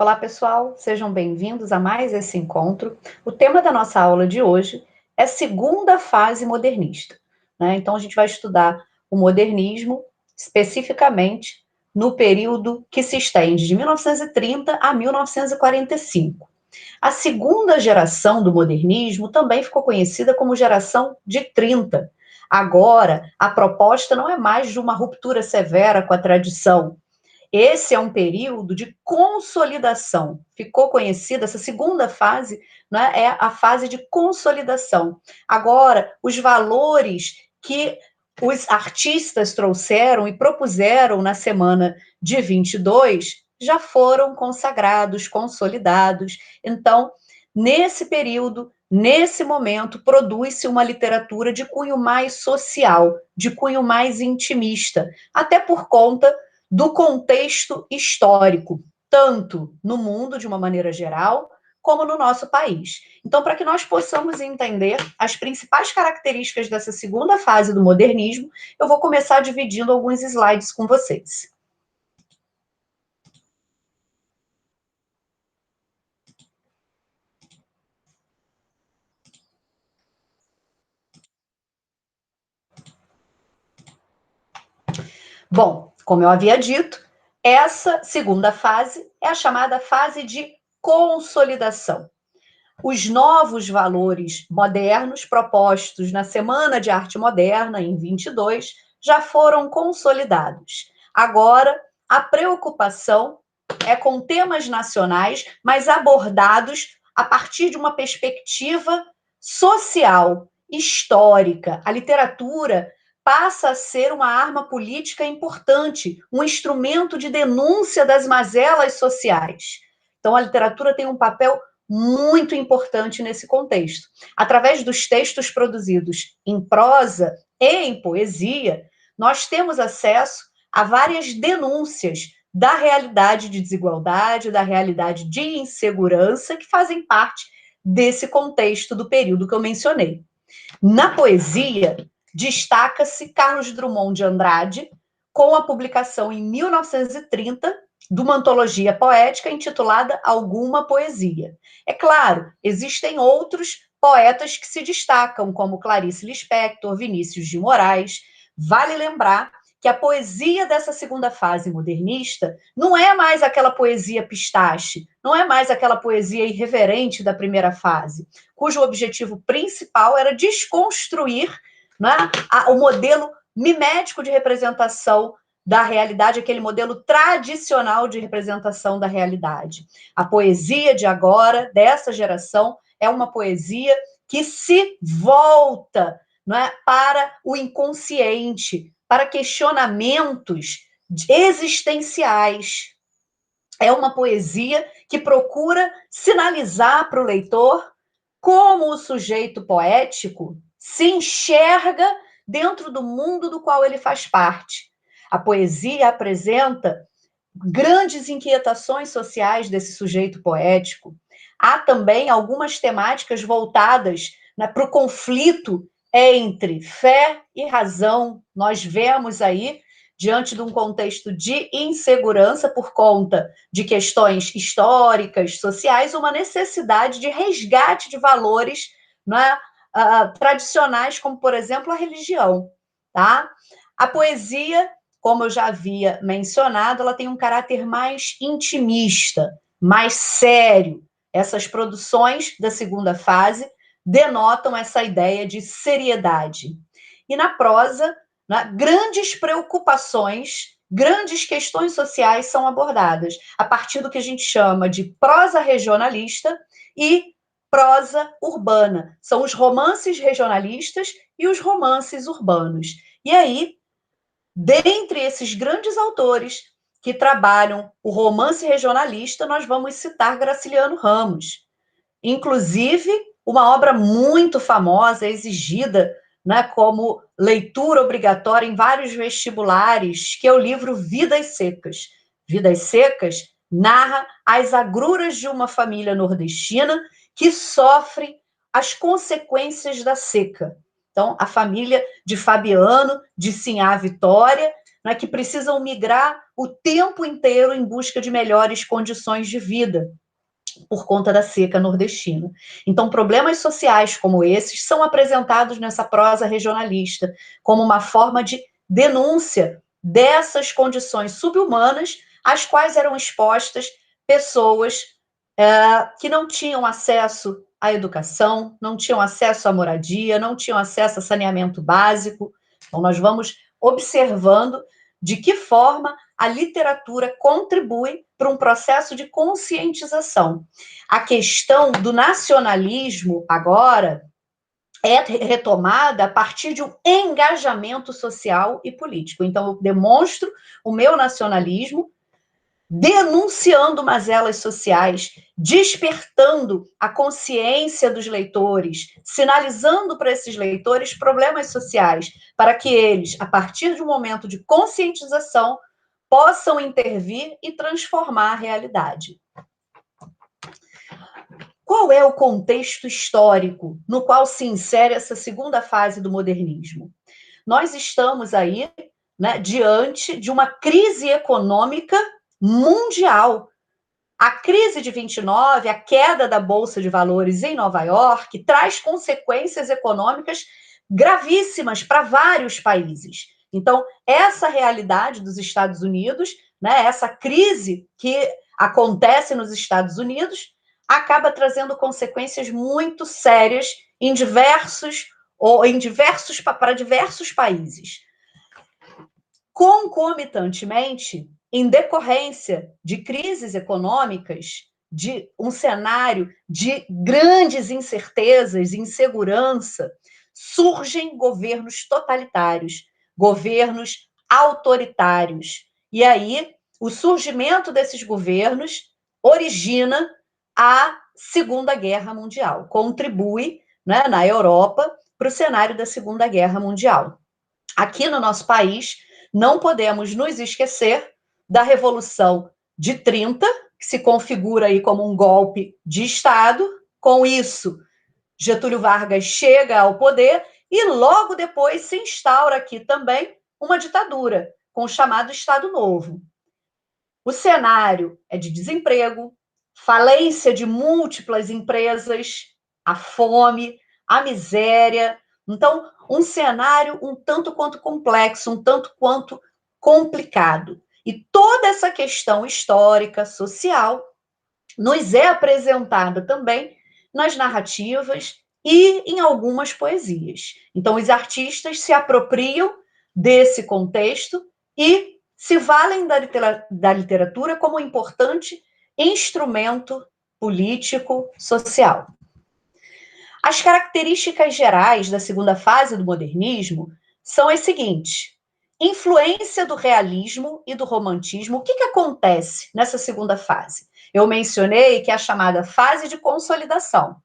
Olá, pessoal, sejam bem-vindos a mais esse encontro. O tema da nossa aula de hoje é segunda fase modernista, né? Então, a gente vai estudar o modernismo, especificamente no período que se estende de 1930 a 1945. A segunda geração do modernismo também ficou conhecida como geração de 30. Agora, a proposta não é mais de uma ruptura severa com a tradição. Esse é um período de consolidação. Ficou conhecida, essa segunda fase, né, é a fase de consolidação. Agora, os valores que os artistas trouxeram e propuseram na semana de 22 já foram consagrados, consolidados. Então, nesse período, nesse momento, produz-se uma literatura de cunho mais social, de cunho mais intimista, até por conta do contexto histórico, tanto no mundo de uma maneira geral, como no nosso país. Então, para que nós possamos entender as principais características dessa segunda fase do modernismo, eu vou começar dividindo alguns slides com vocês. Bom, como eu havia dito, essa segunda fase é a chamada fase de consolidação. Os novos valores modernos propostos na Semana de Arte Moderna, em 22, já foram consolidados. Agora, a preocupação é com temas nacionais, mas abordados a partir de uma perspectiva social, histórica. A literatura passa a ser uma arma política importante, um instrumento de denúncia das mazelas sociais. Então, a literatura tem um papel muito importante nesse contexto. Através dos textos produzidos em prosa e em poesia, nós temos acesso a várias denúncias da realidade de desigualdade, da realidade de insegurança que fazem parte desse contexto do período que eu mencionei. Na poesia, destaca-se Carlos Drummond de Andrade, com a publicação em 1930 de uma antologia poética intitulada Alguma Poesia. É claro, existem outros poetas que se destacam, como Clarice Lispector, Vinícius de Moraes. Vale lembrar que a poesia dessa segunda fase modernista não é mais aquela poesia pistache, não é mais aquela poesia irreverente da primeira fase, cujo objetivo principal era desconstruir, né, o modelo mimético de representação da realidade, aquele modelo tradicional de representação da realidade. A poesia de agora, dessa geração, é uma poesia que se volta, não é, para o inconsciente, para questionamentos existenciais. É uma poesia que procura sinalizar para o leitor como o sujeito poético se enxerga dentro do mundo do qual ele faz parte. A poesia apresenta grandes inquietações sociais desse sujeito poético. Há também algumas temáticas voltadas, né, para o conflito entre fé e razão. Nós vemos aí, diante de um contexto de insegurança por conta de questões históricas, sociais, uma necessidade de resgate de valores, né, tradicionais, como, por exemplo, a religião. Tá? A poesia, como eu já havia mencionado, ela tem um caráter mais intimista, mais sério. Essas produções da segunda fase denotam essa ideia de seriedade. E na prosa, né, grandes preocupações, grandes questões sociais são abordadas a partir do que a gente chama de prosa regionalista e prosa urbana. São os romances regionalistas e os romances urbanos. E aí, dentre esses grandes autores que trabalham o romance regionalista, nós vamos citar Graciliano Ramos. Inclusive, uma obra muito famosa, exigida, né, como leitura obrigatória em vários vestibulares, que é o livro Vidas Secas. Vidas Secas narra as agruras de uma família nordestina que sofre as consequências da seca. Então, a família de Fabiano, de Sinhá Vitória, né, que precisam migrar o tempo inteiro em busca de melhores condições de vida por conta da seca nordestina. Então, problemas sociais como esses são apresentados nessa prosa regionalista como uma forma de denúncia dessas condições subhumanas às quais eram expostas pessoas que não tinham acesso à educação, não tinham acesso à moradia, não tinham acesso a saneamento básico. Então, nós vamos observando de que forma a literatura contribui para um processo de conscientização. A questão do nacionalismo, agora, é retomada a partir de um engajamento social e político. Então, eu demonstro o meu nacionalismo denunciando mazelas sociais, despertando a consciência dos leitores, sinalizando para esses leitores problemas sociais, para que eles, a partir de um momento de conscientização, possam intervir e transformar a realidade. Qual é o contexto histórico no qual se insere essa segunda fase do modernismo? Nós estamos aí, né, diante de uma crise econômica mundial. A crise de 29, a queda da Bolsa de Valores em Nova York, traz consequências econômicas gravíssimas para vários países. Então, essa realidade dos Estados Unidos, né, essa crise que acontece nos Estados Unidos, acaba trazendo consequências muito sérias para diversos países. Concomitantemente, em decorrência de crises econômicas, de um cenário de grandes incertezas, insegurança, surgem governos totalitários, governos autoritários. E aí, o surgimento desses governos origina a Segunda Guerra Mundial, contribui, né, na Europa para o cenário da Segunda Guerra Mundial. Aqui no nosso país, não podemos nos esquecer da Revolução de 30, que se configura aí como um golpe de Estado. Com isso, Getúlio Vargas chega ao poder e logo depois se instaura aqui também uma ditadura, com o chamado Estado Novo. O cenário é de desemprego, falência de múltiplas empresas, a fome, a miséria. Então, um cenário um tanto quanto complexo, um tanto quanto complicado. E toda essa questão histórica, social, nos é apresentada também nas narrativas e em algumas poesias. Então, os artistas se apropriam desse contexto e se valem da literatura como um importante instrumento político, social. As características gerais da segunda fase do modernismo são as seguintes: influência do realismo e do romantismo. O que acontece nessa segunda fase? Eu mencionei que é a chamada fase de consolidação.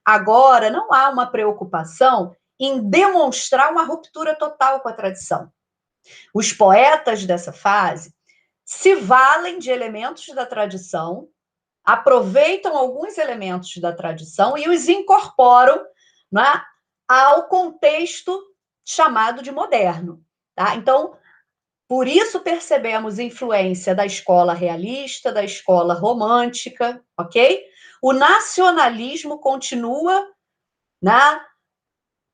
Agora, não há uma preocupação em demonstrar uma ruptura total com a tradição. Os poetas dessa fase se valem de elementos da tradição, aproveitam alguns elementos da tradição e os incorporam, né, ao contexto chamado de moderno. Tá? Então, por isso percebemos influência da escola realista, da escola romântica, ok? O nacionalismo continua, né,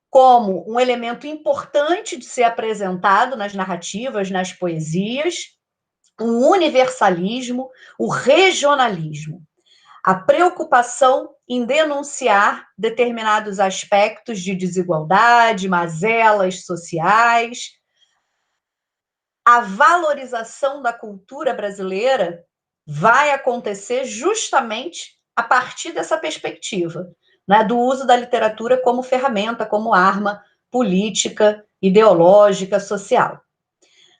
como um elemento importante de ser apresentado nas narrativas, nas poesias, o universalismo, o regionalismo, a preocupação em denunciar determinados aspectos de desigualdade, mazelas sociais, a valorização da cultura brasileira vai acontecer justamente a partir dessa perspectiva, né, do uso da literatura como ferramenta, como arma política, ideológica, social.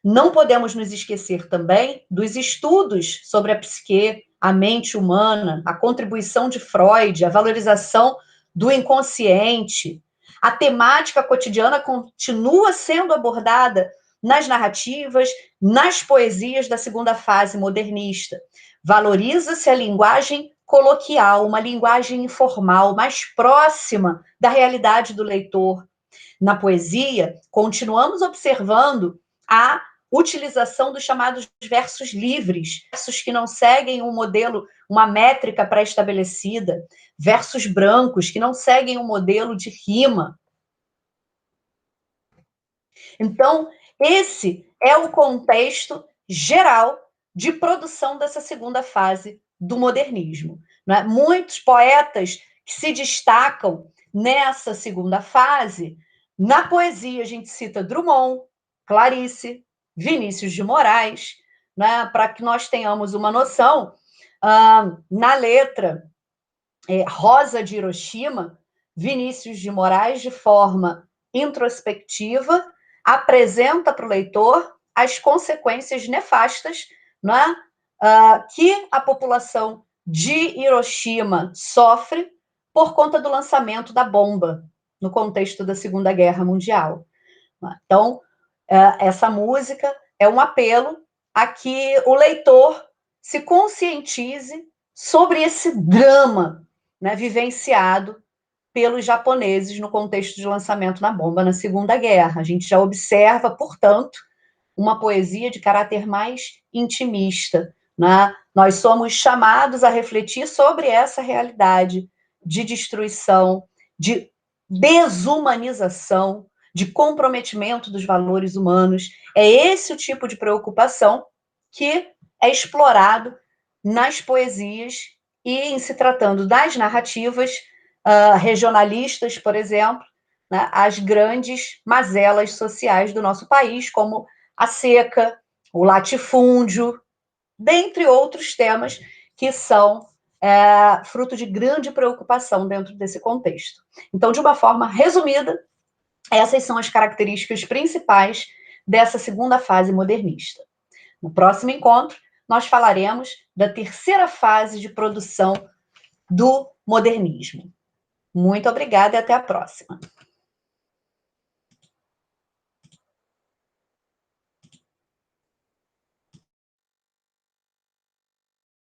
Não podemos nos esquecer também dos estudos sobre a psique, a mente humana, a contribuição de Freud, a valorização do inconsciente. A temática cotidiana continua sendo abordada nas narrativas, nas poesias da segunda fase modernista. Valoriza-se a linguagem coloquial, uma linguagem informal, mais próxima da realidade do leitor. Na poesia, continuamos observando utilização dos chamados versos livres, versos que não seguem um modelo, uma métrica pré-estabelecida, versos brancos que não seguem um modelo de rima. Então, esse é o contexto geral de produção dessa segunda fase do modernismo. Né? Muitos poetas que se destacam nessa segunda fase, na poesia a gente cita Drummond, Clarice, Vinícius de Moraes, né? Para que nós tenhamos uma noção, na letra Rosa de Hiroshima, Vinícius de Moraes, de forma introspectiva, apresenta para o leitor as consequências nefastas, né, que a população de Hiroshima sofre por conta do lançamento da bomba no contexto da Segunda Guerra Mundial. Então, essa música é um apelo a que o leitor se conscientize sobre esse drama, né, vivenciado pelos japoneses no contexto de lançamento da bomba na Segunda Guerra. A gente já observa, portanto, uma poesia de caráter mais intimista. Né? Nós somos chamados a refletir sobre essa realidade de destruição, de desumanização, de comprometimento dos valores humanos. É esse o tipo de preocupação que é explorado nas poesias e, em se tratando das narrativas regionalistas, por exemplo, né, as grandes mazelas sociais do nosso país, como a seca, o latifúndio, dentre outros temas que são fruto de grande preocupação dentro desse contexto. Então, de uma forma resumida, essas são as características principais dessa segunda fase modernista. No próximo encontro, nós falaremos da terceira fase de produção do modernismo. Muito obrigada e até a próxima.